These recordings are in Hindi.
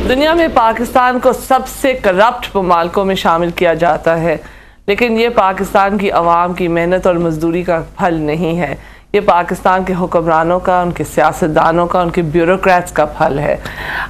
दुनिया में पाकिस्तान को सबसे करप्ट ममालिकों में शामिल किया जाता है, लेकिन ये पाकिस्तान की आवाम की मेहनत और मजदूरी का फल नहीं है। ये पाकिस्तान के हुक्मरानों का, उनके सियासतदानों का, उनके ब्यूरोक्रेट्स का फल है।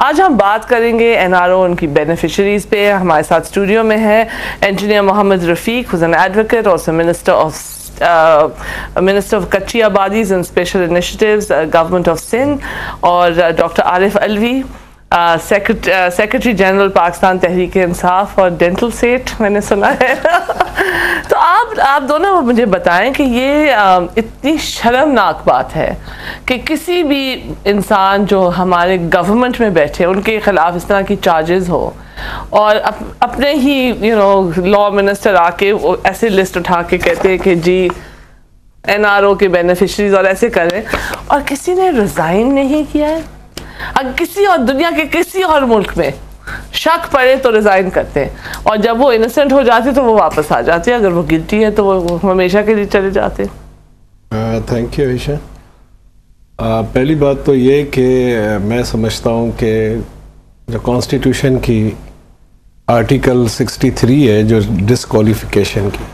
आज हम बात करेंगे एनआरओ, उनकी बेनिफिशरीज पे। हमारे साथ स्टूडियो में है engineer Mohammad Rafiq, who's an advocate, also minister of Kachchi Abadis and special initiatives, government of Sindh, और doctor Arif Alvi, secretary general Pakistan Tehreek Insaf और डेंटल सेट, मैंने सुना है। तो आप दोनों मुझे बताएं कि ये इतनी शर्मनाक बात है कि किसी भी इंसान जो हमारे गवर्नमेंट में बैठे उनके खिलाफ इस तरह की चार्जेस हो, और अपने ही लॉ मिनिस्टर आके ऐसे लिस्ट उठा के कहते हैं कि जी एनआरओ के बेनिफिशरीज और ऐसे करें, और किसी ने रिजाइन नहीं किया है। अगर किसी और दुनिया के किसी और मुल्क में शक पड़े तो रिजाइन करते हैं, और जब वो इनोसेंट हो जाते तो वो वापस आ जाते हैं, अगर वो गिल्टी है तो वो हमेशा के लिए चले जाते हैं। Thank you Isha. पहली बात तो ये कि मैं समझता हूँ कि जो कॉन्स्टिट्यूशन की आर्टिकल 63 है जो डिसक्वालिफिकेशन की,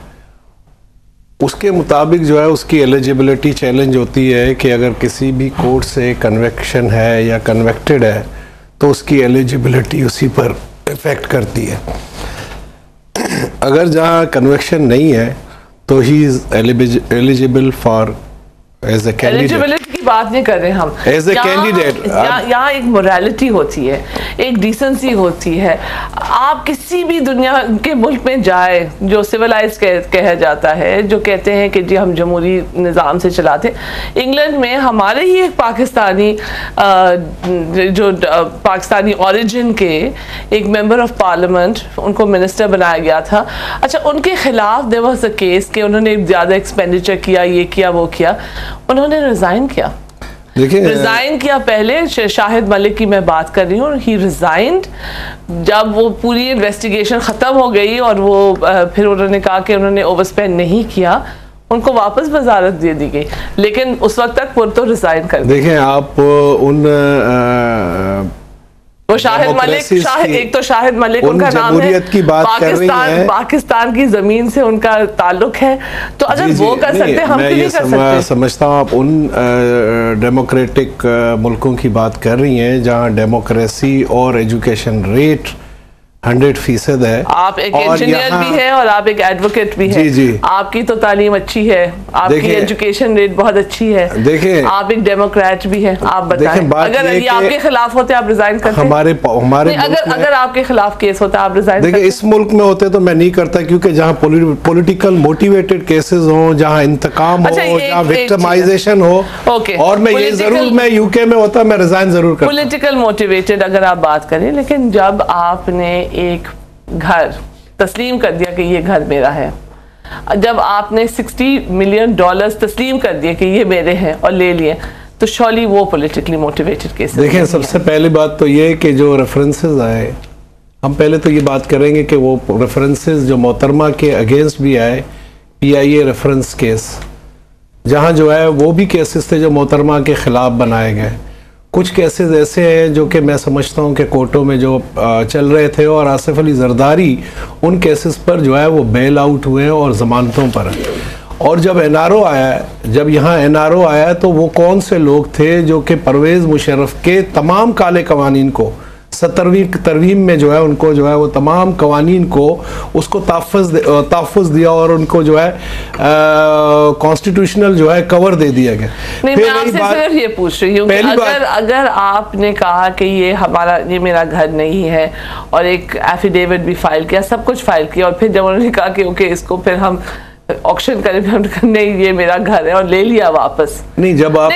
उसके मुताबिक जो है उसकी एलिजिबिलिटी चैलेंज होती है कि अगर किसी भी कोर्ट से कन्वेक्शन है या कन्वेक्टेड है तो उसकी एलिजिबिलिटी उसी पर इफेक्ट करती है। अगर जहाँ कन्वेक्शन नहीं है तो he is eligible for as a candidate. की बात नहीं कर रहे हम, एज ए कैंडिडेट। यहाँ एक मोरालिटी होती है, एक डिसेंसी होती है। आप किसी भी दुनिया के मुल्क में जाए जो सिविलाइज कहा जाता है, जो कहते हैं कि जी हम जमहूरी निज़ाम से चलाते। इंग्लैंड में हमारे ही एक पाकिस्तानी पाकिस्तानी ओरिजिन के एक मेंबर ऑफ पार्लियामेंट, उनको मिनिस्टर बनाया गया था। अच्छा, उनके खिलाफ देयर वाज अ केस कि उन्होंने ज़्यादा एक्सपेंडिचर किया, ये किया वो किया, उन्होंने रिजाइन किया। रिजाइन किया पहले शाहिद मलिक की मैं बात कर रही हूँ। ही रिजाइंड जब वो पूरी इन्वेस्टिगेशन ख़त्म हो गई और वो फिर उन्होंने कहा कि उन्होंने ओवरस्पेंड नहीं किया, उनको वापस वजारत दे दी गई, लेकिन उस वक्त तक वो तो रिजाइन कर दिया। देखें आप उन वो शाहिद मलिक, एक तो शाहिद मलिक उनका नाम है, की बात कर रही हैं। पाकिस्तान की जमीन से उनका ताल्लुक है, तो अगर वो कर सकते हम क्यों नहीं कर सकते? समझता हूँ आप उन डेमोक्रेटिक मुल्कों की बात कर रही हैं जहाँ डेमोक्रेसी और एजुकेशन रेट 100% है। आप एक इंजीनियर भी है और आप एक एडवोकेट भी है। जी। आपकी तो तालीम अच्छी है, आपकी एजुकेशन रेट बहुत अच्छी है। देखें, आप एक डेमोक्रेट भी है। आप बताएं, अगर ये आपके खिलाफ होते आप रिजाइन करते? हमारे अगर आपके खिलाफ केस होता आप रिजाइन करते? देखिए, इस मुल्क में होते तो मैं नहीं करता, क्योंकि जहाँ पॉलिटिकल मोटिवेटेड केसेस हो, जहाँ इंतकाम हो, जहाँ विक्टिमाइजेशन हो, और मैं यूके में होता मैं रिजाइन जरूर करता। पॉलिटिकल मोटिवेटेड अगर आप बात करें, लेकिन जब आपने एक घर तस्लीम कर दिया कि ये घर मेरा है, जब आपने $60 मिलियन तस्लीम कर दिए कि ये मेरे हैं और ले लिए, तो शॉली वो पॉलिटिकली मोटिवेटेड केस। देखें, सबसे पहली बात तो ये कि जो रेफरेंसेस आए, हम पहले तो ये बात करेंगे कि वो रेफरेंसेस जो मोहतरमा के अगेंस्ट भी आए, PIA रेफरेंस केस, जहाँ जो है वो भी केसेस थे जो मोहतरमा के खिलाफ बनाए गए। कुछ केसेस ऐसे हैं जो कि मैं समझता हूँ कि कोर्टों में जो चल रहे थे, और आसिफ अली जरदारी उन केसेस पर जो है वो बेल आउट हुए हैं और ज़मानतों पर हैं। और जब NRO आया, जब यहाँ NRO आया, तो वो कौन से लोग थे जो कि परवेज़ मुशर्रफ के तमाम काले कवानीन को 70वीं तरमीम में जो है उनको जो है वो तमाम कवानीन को उसको तहफ़्फ़ुज़ दिया और उनको जो है कॉन्स्टिट्यूशनल जो है कवर दे दिया गया। नहीं, मैं आपसे सिर्फ ये पूछ रही हूँ कि अगर आपने कहा कि ये मेरा घर नहीं है, और एक एफिडेविट भी फाइल किया, सब कुछ फाइल किया, और फिर जब उन्होंने कहा कि ओके इसको फिर हम ऑक्शन करने ये मेरा घर है और ले लिया वापस। नहीं, जब आप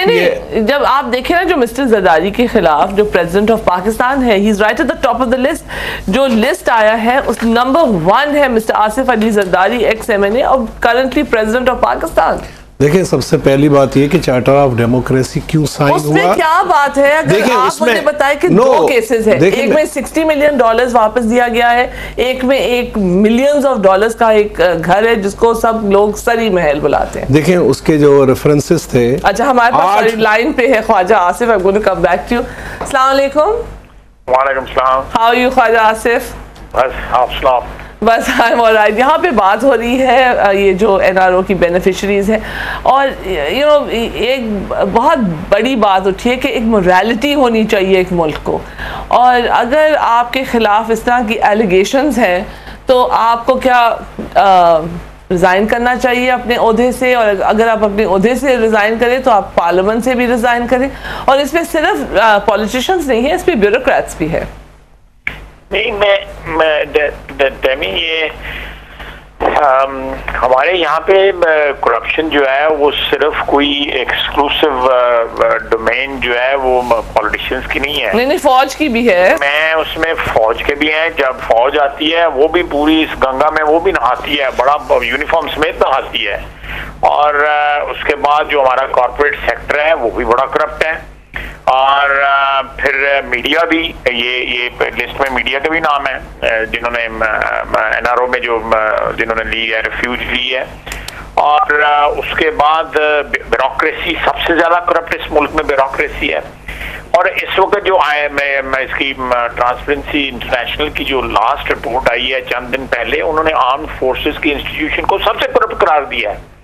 जब आप देखें ना, जो मिस्टर जरदारी के खिलाफ जो प्रेसिडेंट ऑफ पाकिस्तान है, he is right at the top of the list. जो लिस्ट आया है उस नंबर 1 है mister Asif Ali Zardari, x MNA और करंटली प्रेसिडेंट ऑफ पाकिस्तान। देखिए, सबसे पहली बात ये कि चार्टर ऑफ डेमोक्रेसी क्यों साइन हुआ, क्या बात है? अगर आप मुझे बताएं कि 2 केसेस है, एक में $60 मिलियन वापस दिया गया है, एक में $1 मिलियन का एक घर है जिसको सब लोग सरी महल बुलाते हैं। देखिए, उसके जो रेफरेंसेस थे। अच्छा, हमारे पास लाइन पे है Khawaja Asif. I am going to come back to you. अस्सलाम वालेकुम। वालेकुम सलाम। How are you Khawaja Asif? बस आप सुनाओ। बस आई एम ऑलराइट। यहाँ पे बात हो रही है ये जो NRO की बेनिफिशरीज हैं, और यू नो एक बहुत बड़ी बात उठी है कि एक मोरालिटी होनी चाहिए एक मुल्क को, और अगर आपके खिलाफ इस तरह की एलिगेशंस हैं तो आपको क्या रिज़ाइन करना चाहिए अपने ओहदे से, और अगर आप अपने ओहदे से रिज़ाइन करें तो आप पार्लियामेंट से भी रिज़ाइन करें। और इसमें सिर्फ पॉलिटिशियंस नहीं है, इस पर ब्यूरोक्रेट्स भी है। नहीं, ये हमारे यहाँ पे करप्शन जो है वो सिर्फ कोई एक्सक्लूसिव डोमेन जो है वो पॉलिटिशियंस की नहीं है। नहीं, फौज की भी है। मैं उसमें फौज के भी हैं। जब फौज आती है वो भी पूरी इस गंगा में वो भी नहाती है, बड़ा यूनिफॉर्म समेत नहाती है। और उसके बाद जो हमारा कॉर्पोरेट सेक्टर है वो भी बड़ा करप्ट है। और फिर मीडिया भी, ये लिस्ट में मीडिया के भी नाम है जिन्होंने NRO में जिन्होंने ली है, रिफ्यूज ली है। और उसके बाद ब्यूरोक्रेसी, सबसे ज्यादा करप्ट इस मुल्क में ब्यूरोक्रेसी है। और इस वक्त जो मैं इसकी ट्रांसपेरेंसी इंटरनेशनल की जो लास्ट रिपोर्ट आई है चंद दिन पहले, उन्होंने आर्म्ड फोर्सेस की इंस्टीट्यूशन को सबसे करप्ट करार दिया है।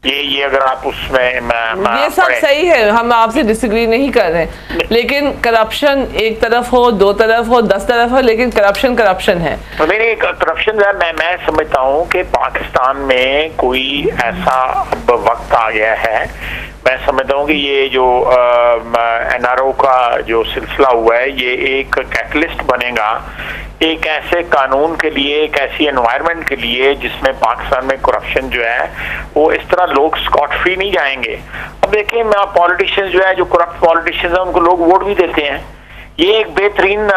ये अगर आप उसमें ये सब सही है, हम आपसे डिसएग्री नहीं कर रहे, लेकिन करप्शन एक तरफ हो, 2 तरफ हो, 10 तरफ हो, लेकिन करप्शन है। नहीं, करप्शन मैं समझता हूँ कि पाकिस्तान में कोई ऐसा वक्त आ गया है, मैं समझता हूँ कि ये जो NRO का जो सिलसिला हुआ है ये एक कैटलिस्ट बनेगा एक ऐसे कानून के लिए, एक ऐसी एनवायरनमेंट के लिए जिसमें पाकिस्तान में करप्शन जो है वो इस तरह लोग स्कॉट फ्री नहीं जाएंगे। अब देखिए, पॉलिटिशियंस जो है, जो करप्ट पॉलिटिशियंस है, उनको लोग वोट भी देते हैं। ये एक बेहतरीन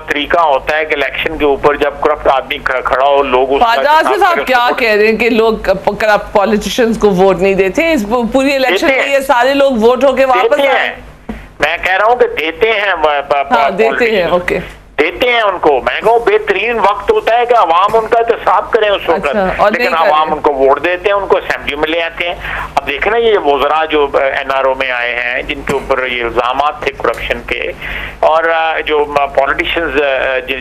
तरीका होता है कि इलेक्शन के ऊपर जब करप्ट आदमी खड़ा हो, लोग आप क्या कह रहे हैं कि लोग करप्ट पॉलिटिशियंस को वोट नहीं देते? इस पूरी इलेक्शन में ये सारे लोग वोट होके वापस आए। मैं कह रहा हूँ कि देते हैं, देते हैं, ओके, देते हैं उनको। मैं कहूँ बेहतरीन वक्त होता है कि अवाम उनका एहतसाब करें उस वक्त। लेकिन अवाम उनको वोट देते हैं, उनको असेंबली में ले आते हैं। अब देखे ना, ये वज़रा जो NRO में आए हैं जिनके ऊपर ये इल्जाम थे करप्शन के, और जो पॉलिटिशियंस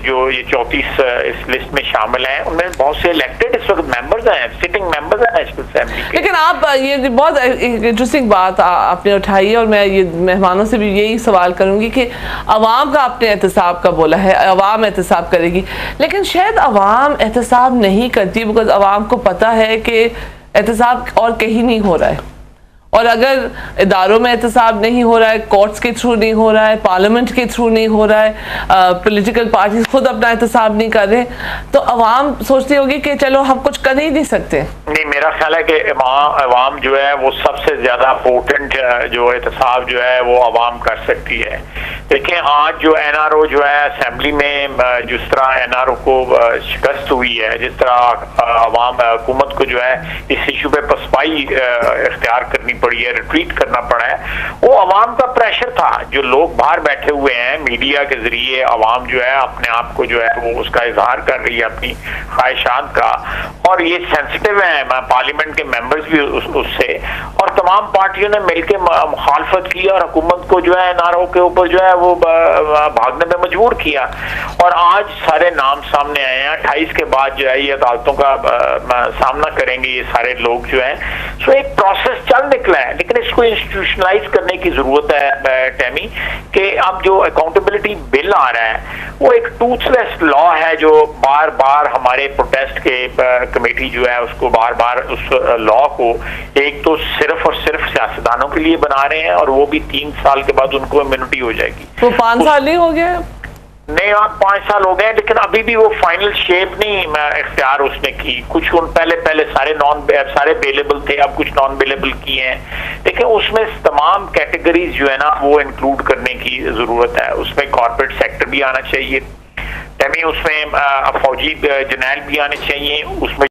जो ये 34 इस लिस्ट में शामिल हैं, उनमें बहुत से इलेक्टेड इस वक्त मेंबर्स हैं, सिटिंग मेंबर्स हैं नेशनल असेंबली के। लेकिन आप ये बहुत इंटरेस्टिंग बात आपने उठाई, और मैं ये मेहमानों से भी यही सवाल करूंगी कि अवाम का आपने एहतसाब का बोला है, अवाम एहतसाब करेगी, लेकिन शायद अवाम एहतसाब नहीं करती, बिकॉज अवाम को पता है कि एहतसाब और कहीं नहीं हो रहा है। और अगर इदारों में एहतसाब नहीं हो रहा है, कोर्ट्स के थ्रू नहीं हो रहा है, पार्लियामेंट के थ्रू नहीं हो रहा है, पॉलिटिकल पार्टीज खुद अपना एहतसाब नहीं कर रहे, तो अवाम सोचती होगी कि चलो हम कुछ कर ही नहीं सकते। नहीं, मेरा ख्याल है कि अवाम जो है वो सबसे ज्यादा पोटेंट जो एहतसाब जो है वो अवाम कर सकती है। देखिए, आज जो NRO जो है असेंबली में जिस तरह NRO को शिकस्त हुई है, जिस तरह अवाम हुकूमत को जो है इस इशू पे पसपाई इख्तियार करनी पड़ी है, रिट्रीट करना पड़ा है, वो अवाम का प्रेशर था। जो लोग बाहर बैठे हुए हैं, मीडिया के जरिए अवाम जो है अपने आप को जो है वो उसका इजहार कर रही है अपनी ख्वाहिशात का, और ये सेंसिटिव है, पार्लियामेंट के मेंबर्स भी उससे, और तमाम पार्टियों ने मिलकर मुखालफत की और हुकूमत को जो है NRO के ऊपर जो है वो भागने में मजबूर किया। और आज सारे नाम सामने आए हैं, 28 के बाद जो है ये अदालतों का सामना करेंगे ये सारे लोग जो है। सो एक प्रोसेस चल निकला है, लेकिन इसको इंस्टीट्यूशनलाइज करने की जरूरत है टैमी, कि अब जो अकाउंटेबिलिटी बिल आ रहा है वो एक टूथलेस लॉ है जो बार बार हमारे प्रोटेस्ट के कमेटी जो है उसको बार बार उस लॉ को एक तो सिर्फ और सिर्फ सियासतदानों के लिए बना रहे हैं, और वो भी 3 साल के बाद उनको इम्यूनिटी हो जाएगी। तो 5 साल ही हो गया? नहीं, आप 5 साल हो गए, लेकिन अभी भी वो फाइनल शेप नहीं इख्तियार उसने की। कुछ उन पहले सारे बेलेबल थे, अब कुछ नॉन बेलेबल किए हैं, लेकिन उसमें तमाम कैटेगरीज जो है ना वो इंक्लूड करने की जरूरत है। उसमें कॉर्पोरेट सेक्टर भी आना चाहिए, उसमें फौजी जर्नैल भी आने चाहिए, उसमें